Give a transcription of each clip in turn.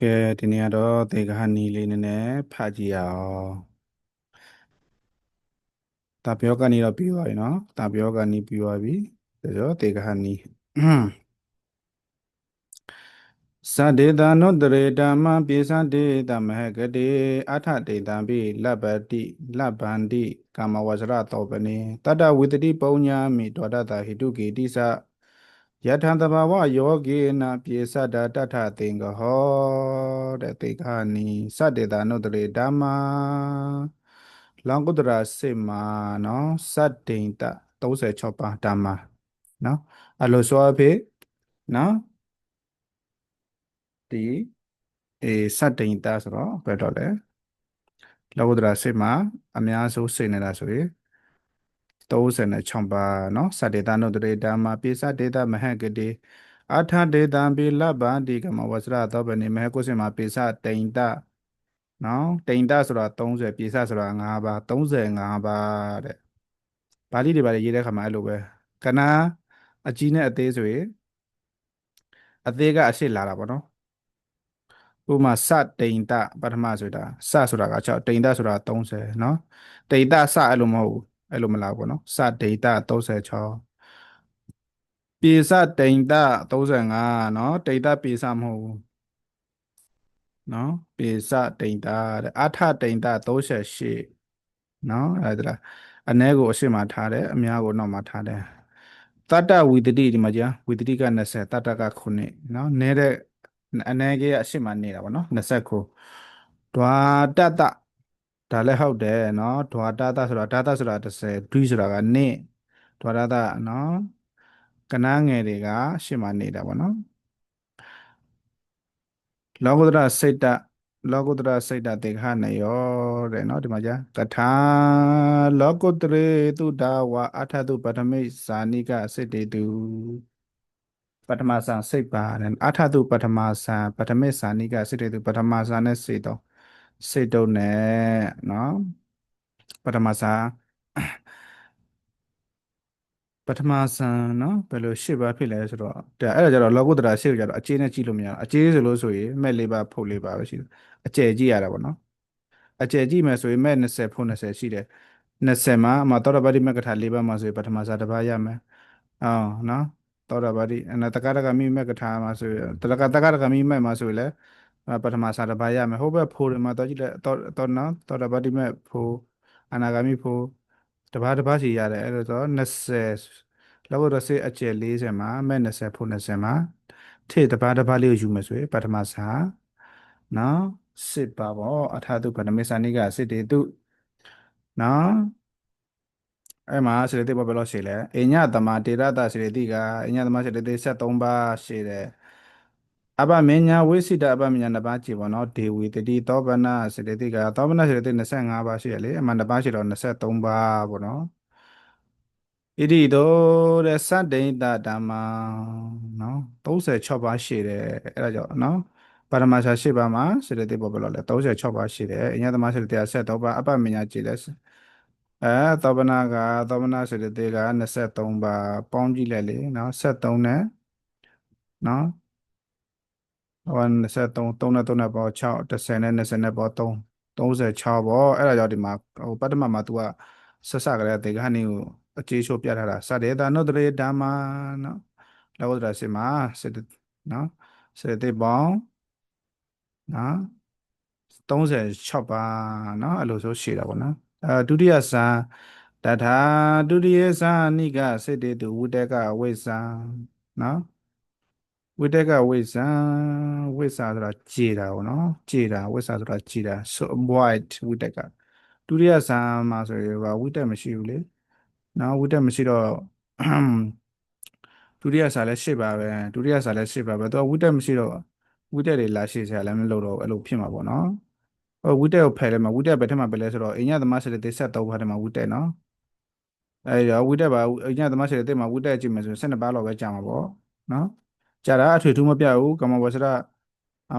ကဲဒီနေ့ကတော့ဒေဂဟနီလေးနည်းနည်းဖတ်ကြည့်ရအောင်တာပြောကနေတော့ပြီးသွားပြီနော်တာပြောကနေပြီးသွားပြီဒါဆိုဒေဂဟနီသတ္တေတာနုတရေဓမ္မပိသန္တေတမဟကတိအထတေတံပိလပ္ပတိလပ္ပန္တိကာမဝဇရတောပနေတတ္တဝိတတိပုညာမိဒေါတတဟိတုကေတိသယထံတဘာဝယောဂေနပြေသတ္တတထသင်္ကဟောတဲ့တေခာနီသတ္တေတာနုတရေဓမ္မလောကုတ္တရာစေမာနော်သတ္တိန်တ36ပါးဓမ္မနော်အလိုဆိုအဖေနော်ဒီစတ္တိန်တဆိုတော့ဘယ်တော့လဲလောကုတ္တရာစေမာအများဆုံးစိတ်နေတာဆိုရင်36ပါးနော်သတ္တေတာနုတရေဓမ္မပိသတေတမဟကတိအထဒေတံပိလဗ္ဗန္တိကမဝဆရသောပနိမဟကုစေမပိစတိန်တနော်တိန်တဆိုတာ30ပိစဆိုတာ5ပါး35ပါးတဲ့ပါဠိတွေပါရေးတဲ့ခါမှာအဲ့လိုပဲကဏအကြီးနဲ့အသေးဆိုရင်အသေးကအရှိလာတာပေါ့နော်ဥပမာစတိန်တပထမဆိုတာစဆိုတာက6တိန်တဆိုတာ30နော်တိန်တစအဲ့လိုမဟုတ်ဘူးအဲ့လိုမလာဘူးပေါ့နော်စတိန်တ36ပိစတိန်တ35နော်တိန်တပိစမဟုတ်ဘူးနော်ပိစတိန်တတဲ့အထတိန်တ38နော်အဲ့ဒါလားအ ਨੇ ကိုအရှိမထားတယ်အများကိုနောက်မှာထားတယ်တတ္တဝိတတိဒီမှာကြာဝိတတိက20တတ္တက9နော်နဲတဲ့အ ਨੇ ကြီးကအရှိမနေတာပေါ့နော်29ဒွါတတ္တဒါလည်းဟုတ်တယ်နော်ဒွါတတ္တဆိုတာဓာတဆိုတာ30ဒွိဆိုတာကနေဒွါတတ္တနော်ကဏငယ်တွေကရှေ့မှာနေတာပေါ့နော်လောကုတ္တရစိတ်တလောကုတ္တရစိတ်တတေခနယောတဲ့နော်ဒီမှာကြာကထာလောကုတ္တရေတုဒါဝအထတုပထမိဇာနိကစိတ္တေတုပထမဆံစိတ်ပါတယ်အထတုပထမဆံပထမိဇာနိကစိတ္တေတုပထမဆံနဲ့စိတ်တုံးနဲ့နော်ပထမဆံပထမဆန်နော်ဘယ်လိုရှစ်ပါဖြစ်လဲဆိုတော့ဒါအဲ့ဒါကြတော့လောကုတ္တရာရှစ်ကိုကြတော့အကျေးနဲ့ကြည့်လို့မရဘူးအကျေးဆိုလို့ဆိုရင်မဲ့လေးပါဖုတ်လေးပါပဲရှိတယ်အကျယ်ကြည့်ရတာပေါ့နော်အကျယ်ကြည့်မယ်ဆိုရင်မဲ့20ဖုတ်20ရှိတယ်20မှာအမသောတပတိမက္ကထာ၄ပါးမှာဆိုရင်ပထမစာတစ်ပါးရမယ်အော်နော်သောတပတိအနတကရကမိမက္ကထာမှာဆိုရင်တကရကမိမက်မှာဆိုရင်လည်းပထမစာတစ်ပါးရမယ်ဟိုဘက်ဖိုးတွေမှာတော့ကြည့်လိုက်တော့နော်သောတပတိမက်ဖိုးအနာဂမိဖိုးတစ်ပါးစီရတယ်အဲ့ဒါဆို20လောက်တော့စေအကျယ်40မှာမဲ့20ဖို့20မှာထေတစ်ပါးလေးကိုယူမယ်ဆိုရင်ပထမစာနော်စစ်ပါပေါ့အထာတုပထမေစာနိကစစ်တေတုနော်အဲ့မှာစေတသိက်ဘယ်လိုရှိလဲအညတမတေရတစေတသိက်ကအညတမစေတသိက်73ပါးရှိတယ်အပမညာဝိစိတအပမညာနှစ်ပါးကြည်ပေါ့နော်ဒေဝီတတိသောပနစေတသိက်ကသောပနစေတသိက်25ပါးရှိရလေအမှန်တစ်ပါးရှိတော့23ပါးပေါ့နော်ဣတိတောတဲ့စတ္တိတဓမ္မနော်36ပါးရှိတယ်အဲ့ဒါကြောင့်နော်ပါရမရှာ8ပါးမှာစေတသိက်ပေါ်ဘယ်လိုလဲ36ပါးရှိတယ်အညတမစေတသိက်73ပါးအပမညာကြည်လဲအဲသောပနာကသောပနာစေတသိက်က23ပါးပေါင်းကြည့်လိုက်လေနော်73နဲ့နော်ဟို23 3နဲ့3နဲ့ပေါ6 10နဲ့20နဲ့ပေါ3 36ပေါ့အဲ့ဒါကြောင့်ဒီမှာဟိုပတ္တမမှာ तू ကဆက်စကလေးတေခါနေကိုအခြေချိုးပြထားတာစတေတာနုတရေဓမ္မနော်လောကုတ္တရာစေမှာစေတနော်စေတေပေါင်းနော်36ပါးနော်အဲ့လိုဆိုရှေ့တာပေါ့နော်ဒုတိယဇာတထာဒုတိယဇာနိကစေတေတုဝုတကဝိဇံနော်ဝိတကဝိဇံဝိဇာဆိုတာကြည်တာပေါ့နော်ကြည်တာဝိဇာဆိုတာကြည်တာ so white ဝိတကဒုတိယဇာမှာဆိုရင်ဝိတက်မရှိဘူးလေနော်ဝိတက်မရှိတော့ဒုတိယဇာလည်းရှစ်ပါပဲဒုတိယဇာလည်းရှစ်ပါပဲသူကဝိတက်မရှိတော့ဝိတက်တွေလာရှစ်ဆရာလည်းမလုပ်တော့အဲ့လိုဖြစ်မှာပေါ့နော်ဝိတက်ကိုဖယ်လဲမှာဝိတက်ဘယ်ထက်မှာပဲလဲဆိုတော့အညသမစရတေ73ပါးထဲမှာဝိတက်နော်အဲ့တော့ဝိတက်ပါအညသမစရတေမှာဝိတက်ကြည့်မယ်ဆိုရင်12ပါးလောက်ပဲကြာမှာပေါ့နော်ကြာတာအထွေထူးမပြဘူးကမ္မဝဆရ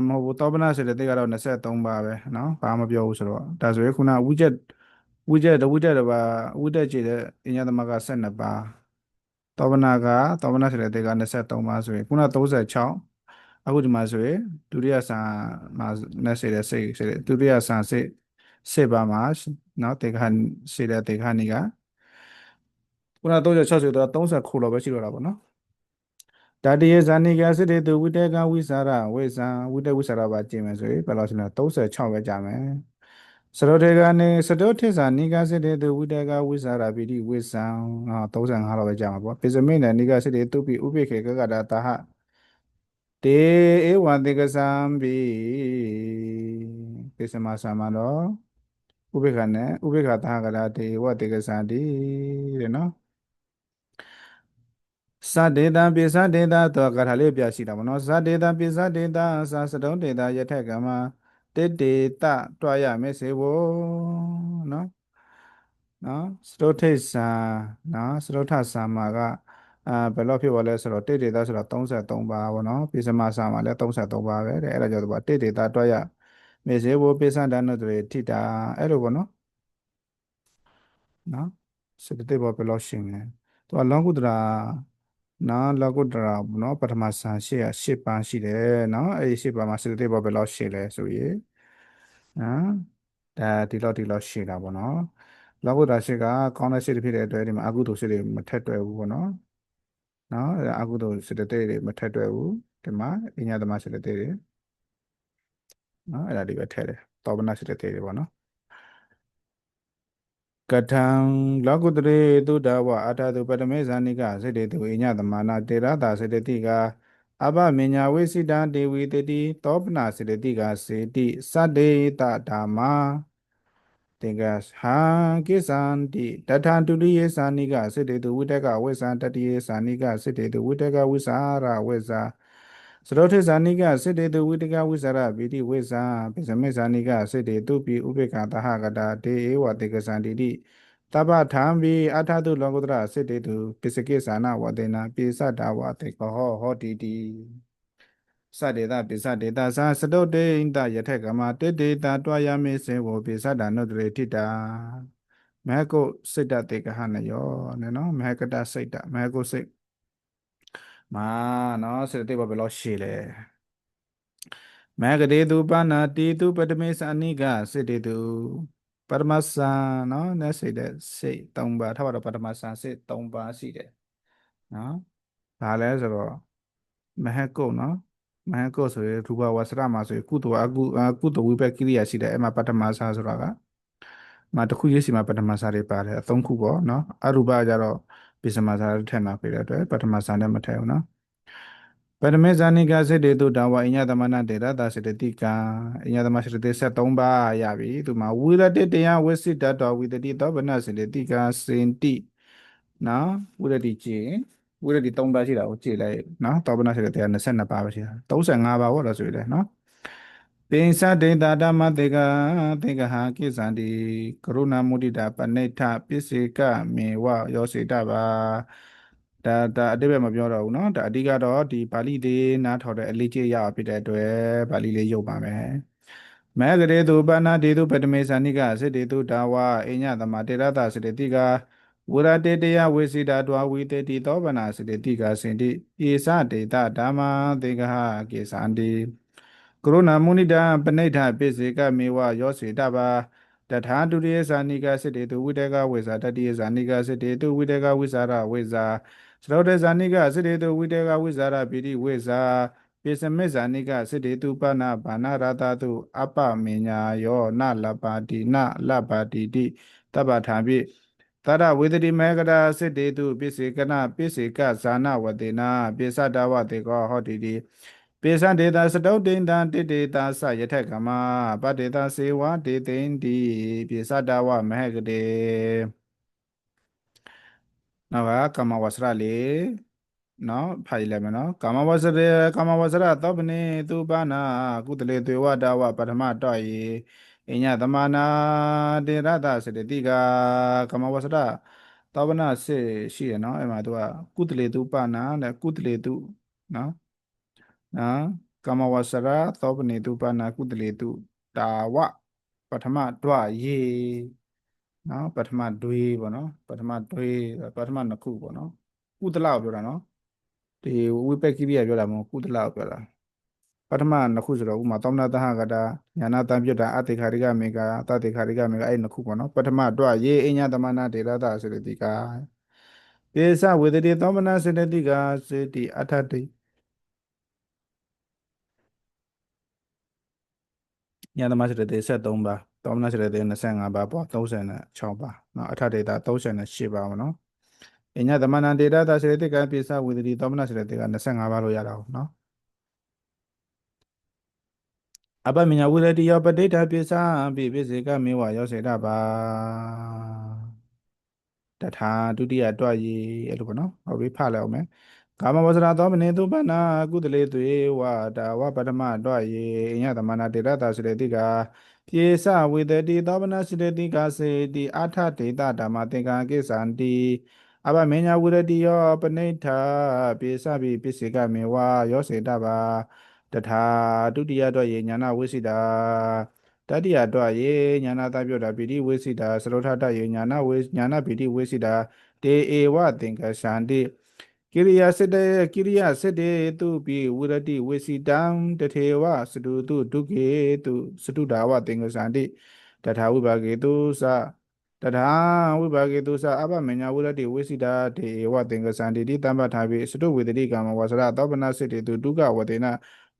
မဟုတ်ဘူးသောပနစေတသိက်ကတော့23ပါးပဲเนาะဘာမှမပြောဘူးဆိုတော့ဒါဆိုရင်ခုနဝိကျက်တပါဝိတက်ကြည့်တဲ့အညသမက12ပါးသောပနစေတသိက်က23ပါးဆိုရင်ခုန36 အခုဒီမှာဆိုရင်ဒုတိယဆန်မှာနဲ့စေတဲ့စိတ်စေတဲ့ဒုတိယဆန်စေပါမှာနော်တေခါစေတဲ့တေခါနီကခုန36ဆိုတော့30ခုလောက်ပဲရှိတော့တာပေါ့နော်တတိယဇာနိကစေတေသူဝိတေကဝိစာရဝိဇံဝိတေဝိစာရပါကျင့်မယ်ဆိုရင်ဘယ်လောက်ရှိလဲ36ပဲကြာမယ်စရောတေကနေစတောထေဇာနိကစေတေသူဝိတေကဝိစာရပိတိဝိဇံ35လောက်ပဲကြာမှာပေါ့ပိစမိနေနိကစေတေသူပိဥပိခေကကတာတာဟတေဧဝံတေကသံဘိပိစမသမနောဥပိ္ပခနဲ့ဥပိ္ပခသာကရာတေဝတေကသံတိတဲ့နော်သတေတံပိသတေတတော့ကထာလေးပြရှိတာပေါ့နော်သတေတံပိသတေတသာစတုံးတေတယထက်ကမတေတေတတွားရမယ်စေဝနော်နော်စတုထိတ်ဆာနော်စတုထဆာမာကဘယ်လောက်ဖြစ်သွားလဲဆိုတော့တေတေတဆိုတော့33ပါပေါ့နော်ပိစမဆာမာလည်း33ပါပဲတဲ့အဲ့ဒါကြောင့်သူကတေတေတတွားရမေစေဝပိစန္ဒနုတရေထိတာအဲ့လိုပေါ့နော်နော်စတတိဘောဘယ်လောက်ရှင်လဲသူကလောကုတ္တရာလောကုတ္တရာနော်ပထမဆန်ရှေ့ပန်းရှိတယ်နော်အဲ့ဒီရှေ့ပန်းမှာစတတိဘောဘယ်လောက်ရှည်လဲဆိုရင်နော်ဒါဒီလောက်ရှည်တာပေါ့နော်လောကုတ္တရာရှေ့ကကောင်းတဲ့ရှေ့တစ်ဖြစ်တဲ့အတွက်ဒီမှာအကုသိုလ်ရှေ့တွေမထက်တွယ်ဘူးပေါ့နော်အဲ့ဒါအကုသိုလ်စတတိတွေမထက်တွယ်ဘူးဒီမှာအညတမစတတိတွေနော်အဲ့ဒါဒီပဲထည့်တယ်တောပနစတတိတွေပေါ့နော်ကထံလောကုတရေတုဒ္ဒဝအာထာတုပတမေဇာနိကစေတေတုအိညသမနာတေရတာစေတတိကအဘမညာဝိစိတံဒေဝီတတိတောပနာစေတတိကစေတိသတ္တေတဓမ္မာတေကဟံကိသန္တိတထံဒုတိယေသာနိကစေတေတုဝိတကဝိသံတတိယေသာနိကစေတေတုဝိတကဝိစာရဝိဇာစရောထေဇာနိကစေတေတုဝိတကဝိစာရပိတိဝိဇာပိစမေဇာနိကစေတေတုပိဥပေက္ခတဟကတာတေဧဝတေကသန္တိတိတပ္ပထံဘိအထာတုလောကုတ္တရစေတေတုပိစကိသနာဝတေနာပိစတာဝတေကောဟောတိတိစတေတပိစတေတသာစတုတေဣန္တယထေကမတေတေတာတွာယမေစေဝပိစတာနုတရေထိတာမဟကုစိတ်တတေကဟနယောနော်မဟကတစိတ်တမဟကုစိတ်မာနော်စေတသိက်ဘယ်လောက်ရှည်လဲမဂရေတုပနာတိတုပတမေသအနိကစေတေတုပရမသံနော်နဲ့စိတ်တဲ့စိတ်၃ပါးထားပါတော့ပရမသံစိတ်၃ပါးရှိတယ်နော်ဒါလဲဆိုတော့မဟကုတ်နော်မဟကုတ်ဆိုရင်ရူပဝဆရမှာဆိုရင်ကုသိုလ်ကုသိုလ်ဝိပက္ခိရိယာရှိတယ်အဲ့မှာပထမဆာဆိုတာကတစ်ခုရေးစီမှာပထမဆာတွေပါတယ်၃ခုပေါ့နော်အရူပကြတော့ပိစမဆာတွေထည့်မှာဖြစ်တဲ့အတွက်ပထမဆာနဲ့မထည့်ဘူးနော်ပရမေဇာနိကစေတေတုတဝအညသမနတေရတာစေတတိကံအညသမစေတတိ73ပါးရပြီသူမှာဝိရတေတရားဝိစိတတောဝိတတိသောဗနစေတတိကစင်တိနော်ဝိရတိကြည်ဝိရတိ3ပါးရှိတာကိုကြည်လိုက်နော်သောဗနစေတတိက22ပါးပဲရှိတာ35ပါးပေါ့လို့ဆိုရလေနော်ပိစတေတာဓမ္မတေကဟာကိသန္တိကရုဏာမုဒိတာပဏိဋ္ဌပစ္စေကမေဝယောစေတပါဒါအတိပ္ပယ်မပြောတော့ဘူးเนาะဒါအဓိကတော့ဒီပါဠိတွေနားထောင်တဲ့အလေးကျေးရအောင်ဖြစ်တဲ့အတွက်ပါဠိလေးရုပ်ပါမယ်မေဂရေတုပါဏဒေတုပတမေသဏိကစေတေတုဒါဝအိညသမတေရတစေတတိကဝရတေတယဝေစီတာတွာဝိတေတိသောဗနာစေတတိကစင်တိဧသတေတဓမ္မာတေကဟကေသန္တိကရုဏာမုနိတံပဏိဋ္ဌပိစေကမေဝယောစေတပါတထာဒုတိယဇာနိကစေတေတုဝိတေကဝေဇာတတိယဇာနိကစေတေတုဝိတေကဝိဇာရဝေဇာစရောတေဇာနိကစေတေတုဝိတေကဝိဇာရပိတိဝေဇာပိစမေဇာနိကစေတေတုပနာဘာနာရတတုအပမေညာယောနလပါတိနလပါတိတိတပ္ပထာပိသရဝေဒတိမေကရာစေတေတုပိစေကနပိစေကဇာနဝတေနာပိစတဝတေကောဟောတိတိပိစံဒေတာစတုတေတံတိတေတာသယထကမပတေတာစေဝတေသိန္တိပိစတဝမဟကတေနောက်ကမ္မဝဆရလေးနော်ဖိုင်လိုက်မယ်နော်ကာမဝဆရသောပနေသူပါနာကုတလေတေဝတာဝပထမတော့ယေအညသမနာတေရတစတတိကကာမဝဆရသောပနာစေရှိရနော်အဲ့မှာသူကကုတလေသူပါနာတဲ့ကုတလေသူနော်နော်ကာမဝဆရသောပနေသူပါနာကုတလေသူတာဝပထမတော့ယေနော်ပထမဒွေပေါ့နော်ပထမနှစ်ခုပေါ့နော်ကုသလကိုပြောတာနော်ဒီဝိပက်ကိရိယာပြောတာမဟုတ်ကုသလကိုပြောတာ ပထမနှစ်ခုဆိုတော့ဥမာသောမနာတဟကတာညာနာတံပြုတ်တာအတေခာရိကမေကာတတေခာရိကမေကာအဲ့နှစ်ခုပေါ့နော်ပထမတော့ယေအညာသမနာဒေရတာစေတတိကပိစဝေဒတိသောမနာစေတတိကစေတိအထတိညာသမစေတတိ73ပါသောမနာစေတတိ25ပါပေါ့36ပါနော်အထတေတာ38ပါပေါ့နော်အညာသမနာဒေရတာစေတတိကပိစဝေဒတိသောမနာစေတတိက25ပါလို့ရတာဟုတ်နော်အပမညာဝိရတိယောပဋိဋ္ဌပိစာပိပိစေကမေဝယောစေတပါတထာဒုတိယတွားရေအဲ့လိုပေါ့နော်ဟုတ်ပြီဖလိုက်အောင်မယ်ကာမဝဇ္ဇရာသောမနေသူပနာကုသလေသွေဝတာဝပထမတွားရေအညသမနာတေရတာစေတိကပြေစဝေတတိသောမနာစေတိကစေတိအာထဒေတာဓမ္မသင်္ကံကိစ္ဆန္တိအပမညာဝိရတိယောပဋိဋ္ဌပိစပိပိစေကမေဝယောစေတပါတထာဒုတိယတော့ယေညာနာဝိစိတာတတိယတော့ယေညာနာတပြောတာပိဋိဝိစိတာသရောထတယေညာနာပိဋိဝိစိတာတေဧဝသင်္ကရှန္တိကိရိယာစတေတုပိဝရတိဝိစိတံတထေဝစတုတုဒုက္ခေတုစတုဒါဝသင်္ကရှန္တိတထာဝိပါကေတုသတထာဝိပါကေတုသအပမညာဝရတိဝိစိတာတေဧဝသင်္ကရှန္တိတိတမ္ပထာပိစတုဝေတတိကာမဝါစရသောပနစိတေတုဒုက္ခဝတေန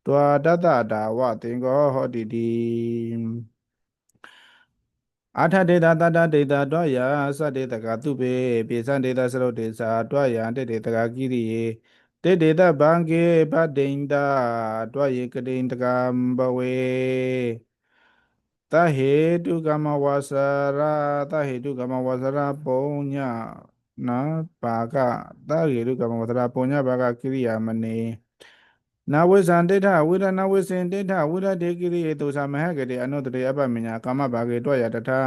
တွာတတဒါဝသင်္ကောဟောတိတိအာထဒေတာတတဒေတာတွာယာသတ္တေတကတုပေပိစံဒေတာစရုတ်တေသာတွာယာတေတေတကကိရိယေတေတေတဘံကေပဒိန္တာတွာယေကတိန်တကံဘဝေတဟေတုကမဝါစရာတဟေတုကမဝါစရာပုညနာပါကတဟေတုကမဝါစရာပုညပါကကိရိယာမနေနာဝိဇံတိထဝိရဏဝိစင်တိထဝိရတေကိရိယေတုသမဟကတိအနုတ္တရေအပမညာကာမဘာကေတွယတထာ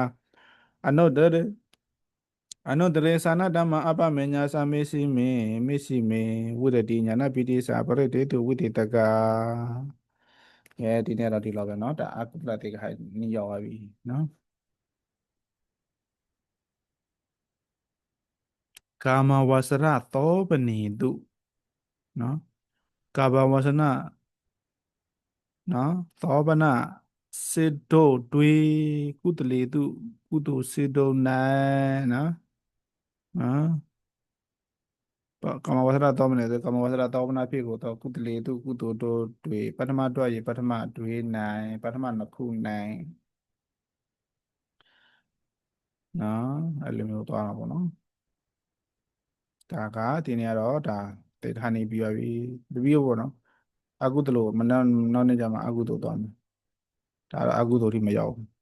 အနုတ္တရေသာနာဓမ္မအပမညာသမေစီမေမေစီမေဝိရတိညာနာပိတိစာပရိတေတုဝိတေတကဒီနေ့တော့ဒီလောက်ပဲเนาะဒါအကုပ္ပလတေကဟိုနီးရောက်ပါပြီเนาะကာမဝဆရသောပနေတုเนาะကာမဝဆနနော်သောပနစေတုတွေကုတလေတုကုတုစေတုနိုင်နော်နော်ကာမဝဆရသောမနေဆိုကာမဝဆရသောပနဖြစ်ကိုတော့ကုတလေတုကုတုတို့တွေပထမတော့ရေပထမတွေနိုင်ပထမနှစ်ခုနိုင်နော်အဲ့လိုမျိုးသွားတာပေါ့နော်ဒါကဒီနေ့ကတော့ဒါတေထာနေပြီးပါပြီတပည့်ပေါ့နော်အကုသလိုမနောက်နေ့ကျမှအကုသို့သွားမယ်ဒါတော့အကုသို့ထိမရောက်ဘူး